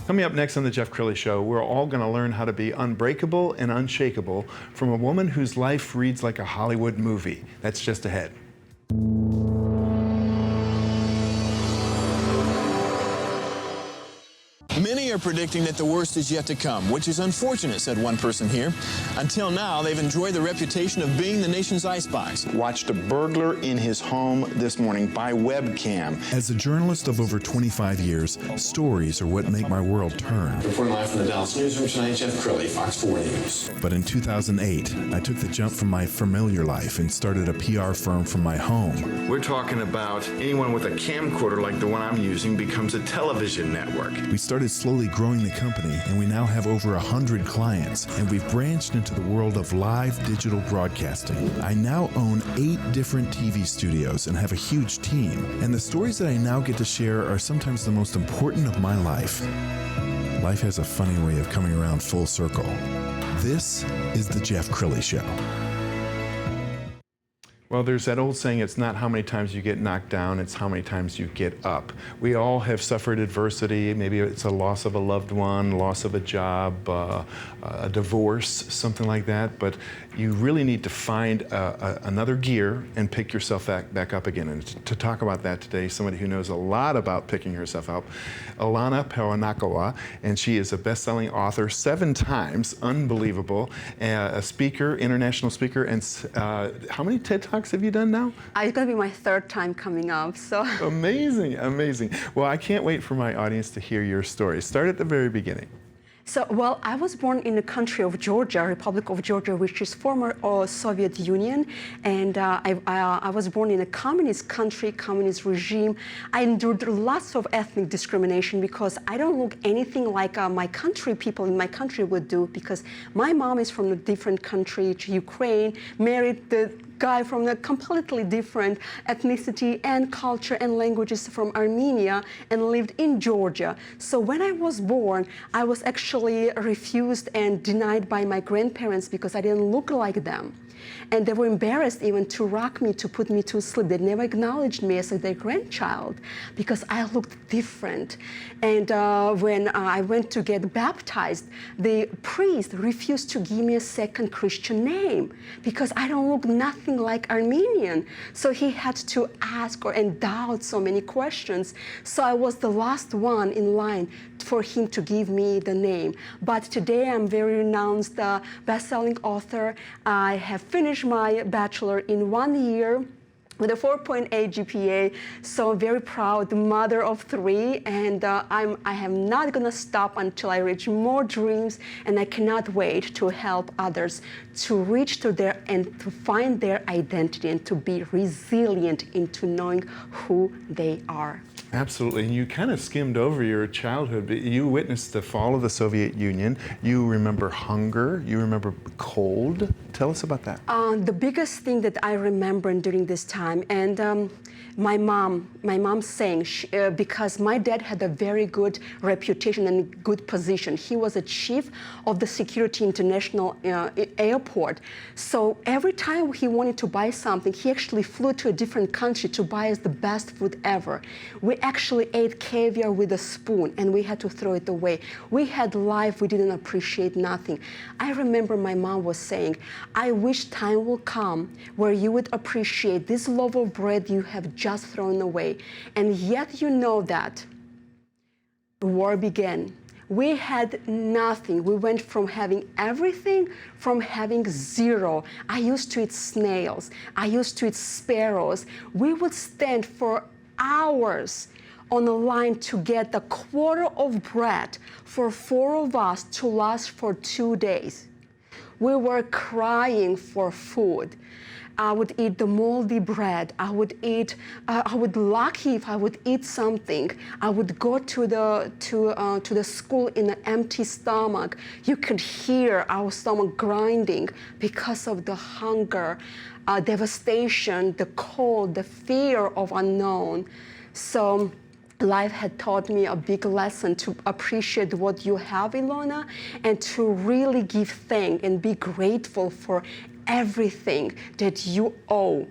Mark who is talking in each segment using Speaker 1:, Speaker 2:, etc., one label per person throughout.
Speaker 1: Coming up next on The Jeff Crilly Show, we're all going to learn how to be unbreakable and unshakable from a woman whose life reads like a Hollywood movie. That's just ahead.
Speaker 2: Many are predicting that the worst is yet to come, which is unfortunate, said one person here. Until now, they've enjoyed the reputation of being the nation's icebox.
Speaker 3: Watched a burglar in his home this morning by webcam.
Speaker 4: As a journalist of over 25 years, stories are what make my world turn.
Speaker 5: Reporting live from the Dallas newsroom tonight, Jeff Crilly, Fox 4 News.
Speaker 4: But in 2008, I took the jump from my familiar life and started a PR firm from my home.
Speaker 1: We're talking about anyone with a camcorder like the one I'm using becomes a television network.
Speaker 4: We started slowly growing the company, and we now have over 100 clients, and we've branched into the world of live digital broadcasting. I now own 8 different TV studios and have a huge team, and the stories that I now get to share are sometimes the most important of my life. Life has a funny way of coming around full circle. This is The Jeff Crilly Show.
Speaker 1: Well, there's that old saying, it's not how many times you get knocked down, it's how many times you get up. We all have suffered adversity. Maybe it's a loss of a loved one, loss of a job, a divorce, something like that. But you really need to find another gear and pick yourself back up again. And to talk about that today, somebody who knows a lot about picking herself up, ILONA Pewanakawa, and she is a best-selling author 7 times, unbelievable, a speaker, international speaker, and how many TED Talks have you done now?
Speaker 6: It's going to be my 3rd time coming up, so.
Speaker 1: Amazing, amazing. Well, I can't wait for my audience to hear your story. Start at the very beginning.
Speaker 6: So, well, I was born in the country of Georgia, Republic of Georgia, which is former Soviet Union, and I was born in a communist country, communist regime. I endured lots of ethnic discrimination because I don't look anything like my country, people in my country would do, because my mom is from a different country, Ukraine, married the guy from a completely different ethnicity and culture and languages from Armenia, and lived in Georgia. So when I was born, I was actually refused and denied by my grandparents because I didn't look like them. And they were embarrassed even to rock me, to put me to sleep. They never acknowledged me as their grandchild because I looked different. And when I went to get baptized, the priest refused to give me a second Christian name because I don't look nothing like Armenian. So he had to ask and doubt so many questions. So I was the last one in line for him to give me the name. But today I'm very renowned best-selling author. I have finished my bachelor in 1 year with a 4.8 GPA, so I'm very proud, mother of 3, and I am not gonna stop until I reach more dreams, and I cannot wait to help others to reach to their and to find their identity and to be resilient into knowing who they are.
Speaker 1: Absolutely, and you kind of skimmed over your childhood, but you witnessed the fall of the Soviet Union. You remember hunger, you remember cold. Tell us about that.
Speaker 6: The biggest thing that I remember during this time, and my mom saying, because my dad had a very good reputation and good position. He was a chief of the Security International Airport. So every time he wanted to buy something, he actually flew to a different country to buy us the best food ever. We actually ate caviar with a spoon, and we had to throw it away. We had life, we didn't appreciate nothing. I remember my mom was saying, I wish time will come where you would appreciate this loaf of bread you have just thrown away. And yet you know that the war began. We had nothing. We went from having everything, from having zero. I used to eat snails. I used to eat sparrows. We would stand for hours on a line to get a quarter of bread for 4 of us to last for 2 days. We were crying for food. I would eat the moldy bread. I would lucky if I would eat something. I would go to the school in an empty stomach. You could hear our stomach grinding because of the hunger, devastation, the cold, the fear of unknown. So life had taught me a big lesson to appreciate what you have, ILONA, and to really give thanks and be grateful for everything that you owe.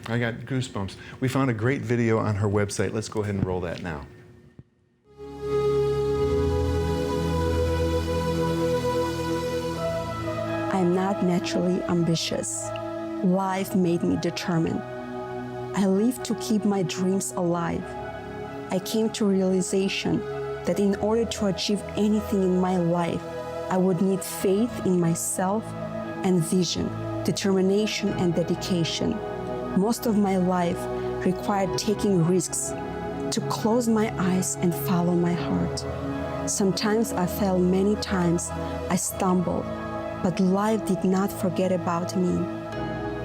Speaker 1: I got goosebumps. We found a great video on her website. Let's go ahead and roll that now.
Speaker 6: naturally ambitious. Life made me determined. I lived to keep my dreams alive. I came to realization that in order to achieve anything in my life, I would need faith in myself and vision, determination and dedication. Most of my life required taking risks, to close my eyes and follow my heart. Sometimes I fell many times, I stumbled, but life did not forget about me.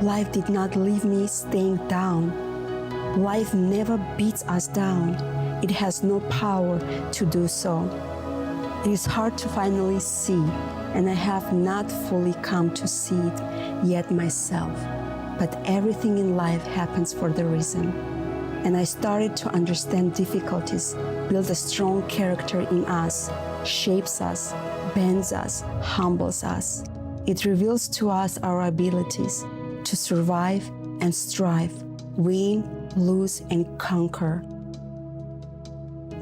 Speaker 6: Life did not leave me staying down. Life never beats us down. It has no power to do so. It is hard to finally see, and I have not fully come to see it yet myself. But everything in life happens for the reason. And I started to understand difficulties build a strong character in us, shapes us, bends us, humbles us. It reveals to us our abilities to survive and strive, win, lose, and conquer.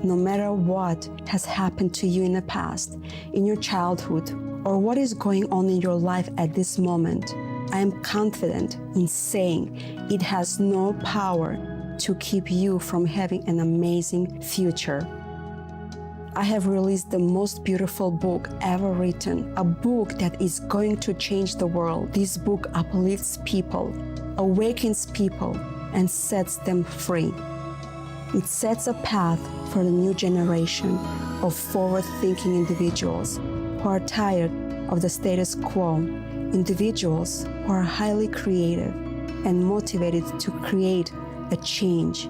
Speaker 6: No matter what has happened to you in the past, in your childhood, or what is going on in your life at this moment, I am confident in saying it has no power to keep you from having an amazing future. I have released the most beautiful book ever written, a book that is going to change the world. This book uplifts people, awakens people, and sets them free. It sets a path for the new generation of forward-thinking individuals who are tired of the status quo, individuals who are highly creative and motivated to create a change.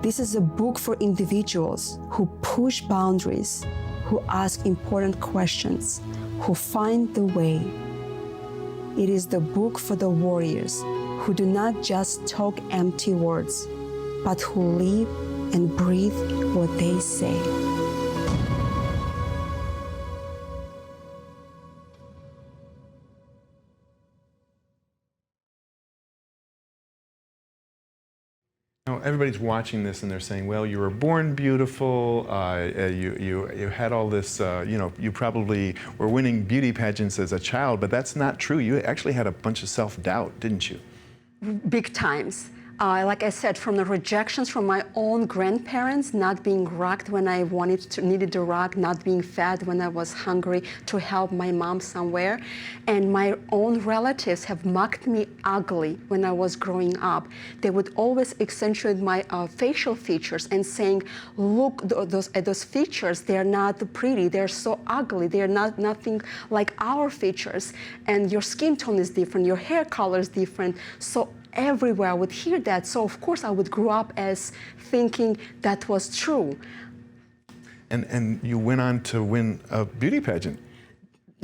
Speaker 6: This is a book for individuals who push boundaries, who ask important questions, who find the way. It is the book for the warriors who do not just talk empty words, but who live and breathe what they say.
Speaker 1: Now, everybody's watching this and they're saying, well, you were born beautiful, you had all this, you probably were winning beauty pageants as a child, but that's not true. You actually had a bunch of self-doubt, didn't you?
Speaker 6: Big times. Like I said, from the rejections from my own grandparents, not being rocked when I needed to rock, not being fed when I was hungry to help my mom somewhere. And my own relatives have mocked me ugly when I was growing up. They would always accentuate my facial features and saying, look, those features, they're not pretty, they're so ugly, they're nothing like our features. And your skin tone is different, your hair color is different. So everywhere I would hear that, so of course I would grow up as thinking that was true.
Speaker 1: And you went on to win a beauty pageant.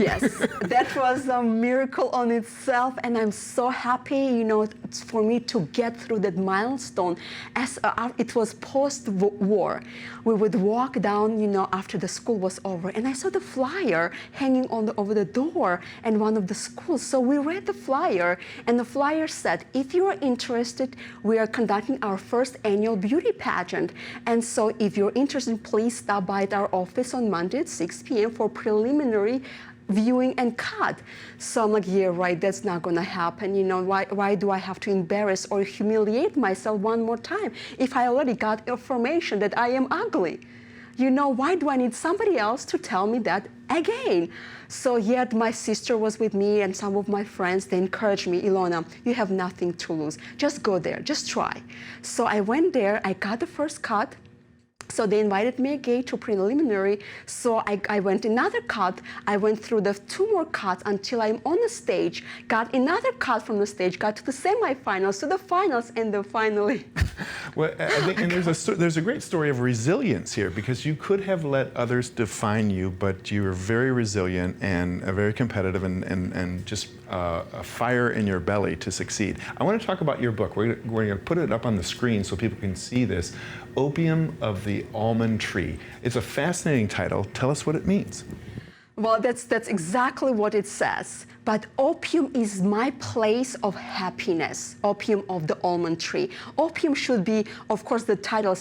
Speaker 6: Yes, that was a miracle on itself, and I'm so happy, for me to get through that milestone. As it was post-war, we would walk down, after the school was over, and I saw the flyer hanging over the door in one of the schools. So we read the flyer, and the flyer said, if you are interested, we are conducting our first annual beauty pageant. And so if you're interested, please stop by at our office on Monday at 6 p.m. for preliminary viewing and cut. So I'm like, yeah, right, that's not gonna happen. Why do I have to embarrass or humiliate myself one more time if I already got information that I am ugly? Why do I need somebody else to tell me that again? So yet my sister was with me and some of my friends, they encouraged me, Ilona, you have nothing to lose. Just go there, just try. So I went there, I got the first cut. So they invited me again to preliminary. So I went another cut. I went through the 2 more cuts until I'm on the stage, got another cut from the stage, got to the semifinals, to the finals, and then finally.
Speaker 1: Well, I think, and there's a great story of resilience here, because you could have let others define you, but you were very resilient and very competitive and just a fire in your belly to succeed. I want to talk about your book. We're going to put it up on the screen so people can see this. Opium of the Almond Tree. It's a fascinating title. Tell us what it means.
Speaker 6: Well, that's exactly what it says. but opium is my place of happiness, opium of the almond tree. Opium should be, of course, the title,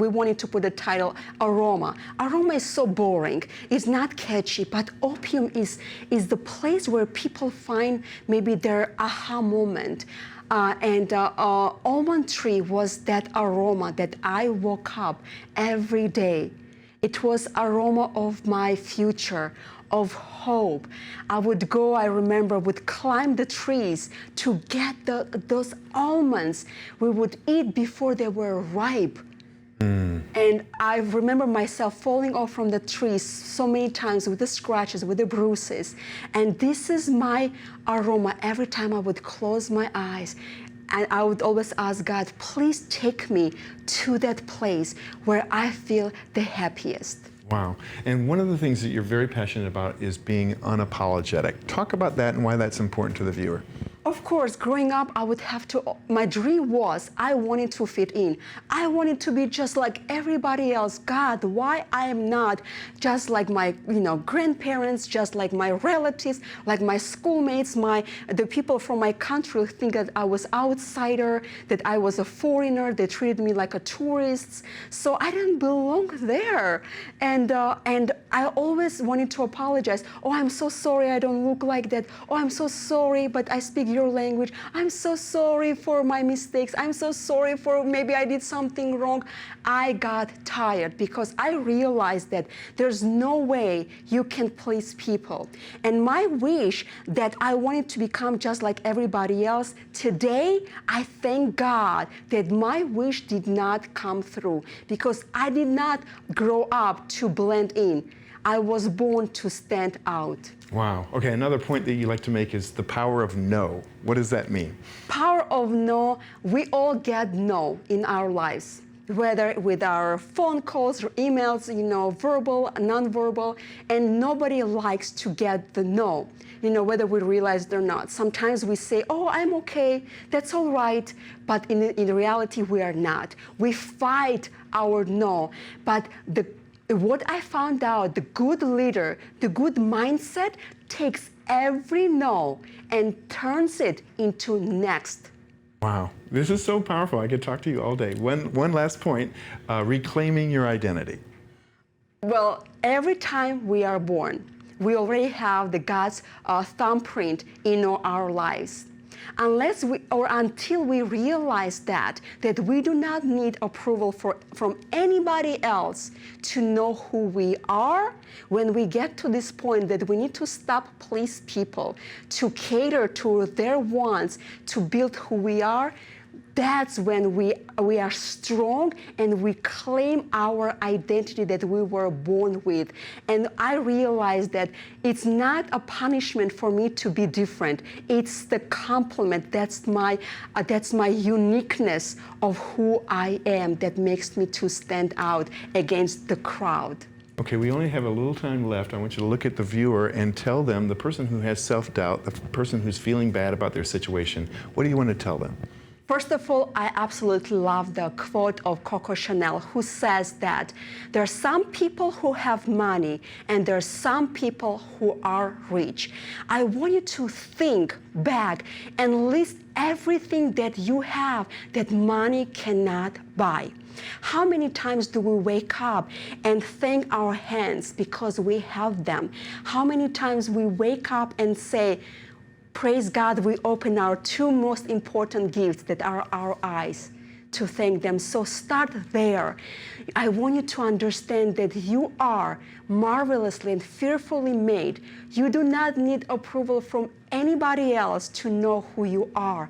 Speaker 6: we wanted to put the title aroma. Aroma is so boring, it's not catchy, but opium is the place where people find maybe their aha moment. Almond tree was that aroma that I woke up every day. It was aroma of my future, of hope. I would go, I remember, would climb the trees to get those almonds we would eat before they were ripe. And I remember myself falling off from the trees so many times with the scratches, with the bruises. And this is my aroma every time I would close my eyes. And I would always ask God, please take me to that place where I feel the happiest.
Speaker 1: Wow. And one of the things that you're very passionate about is being unapologetic. Talk about that and why that's important to the viewer.
Speaker 6: Of course, growing up, my dream was, I wanted to fit in. I wanted to be just like everybody else. God, why I am not just like my, grandparents, just like my relatives, like my schoolmates, the people from my country think that I was outsider, that I was a foreigner, they treated me like a tourist. So I didn't belong there. And I always wanted to apologize. Oh, I'm so sorry I don't look like that. Oh, I'm so sorry, but I speak your language. I'm so sorry for my mistakes. I'm so sorry for maybe I did something wrong. I got tired because I realized that there's no way you can please people. And my wish that I wanted to become just like everybody else, today I thank God that my wish did not come through because I did not grow up to blend in. I was born to stand out.
Speaker 1: Wow. Okay, another point that you like to make is the power of no. What does that mean?
Speaker 6: Power of no, we all get no in our lives, whether with our phone calls or emails, verbal, nonverbal, and nobody likes to get the no, whether we realize it or not. Sometimes we say, oh, I'm okay, that's all right, but in reality, we are not. We fight our no, but what I found out, the good leader, the good mindset takes every no and turns it into next.
Speaker 1: Wow, this is so powerful. I could talk to you all day. One last point, reclaiming your identity.
Speaker 6: Well, every time we are born, we already have the God's thumbprint in our lives. Until we realize that we do not need approval from anybody else to know who we are, when we get to this point that we need to stop please people, to cater to their wants, to build who we are, that's when we are strong and we claim our identity that we were born with. And I realized that it's not a punishment for me to be different. It's the compliment. That's my uniqueness of who I am that makes me to stand out against the crowd.
Speaker 1: Okay, we only have a little time left. I want you to look at the viewer and tell them, the person who has self-doubt, the person who's feeling bad about their situation, what do you want to tell them?
Speaker 6: First of all, I absolutely love the quote of Coco Chanel, who says that there are some people who have money and there are some people who are rich. I want you to think back and list everything that you have that money cannot buy. How many times do we wake up and thank our hands because we have them? How many times we wake up and say, praise God, we open our two most important gifts that are our eyes to thank them. So start there. I want you to understand that you are marvelously and fearfully made. You do not need approval from anybody else to know who you are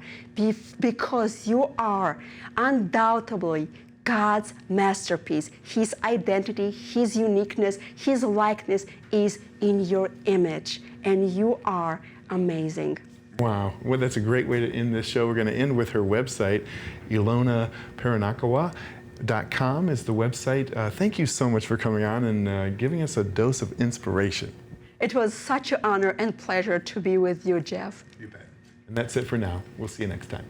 Speaker 6: because you are undoubtedly God's masterpiece. His identity, His uniqueness, His likeness is in your image, and you are amazing.
Speaker 1: Wow, well, that's a great way to end this show. We're going to end with her website. ILONAParanakawa.com is the website. Thank you so much for coming on and giving us a dose of inspiration.
Speaker 6: It was such an honor and pleasure to be with you, Jeff.
Speaker 1: You bet. And that's it for now. We'll see you next time.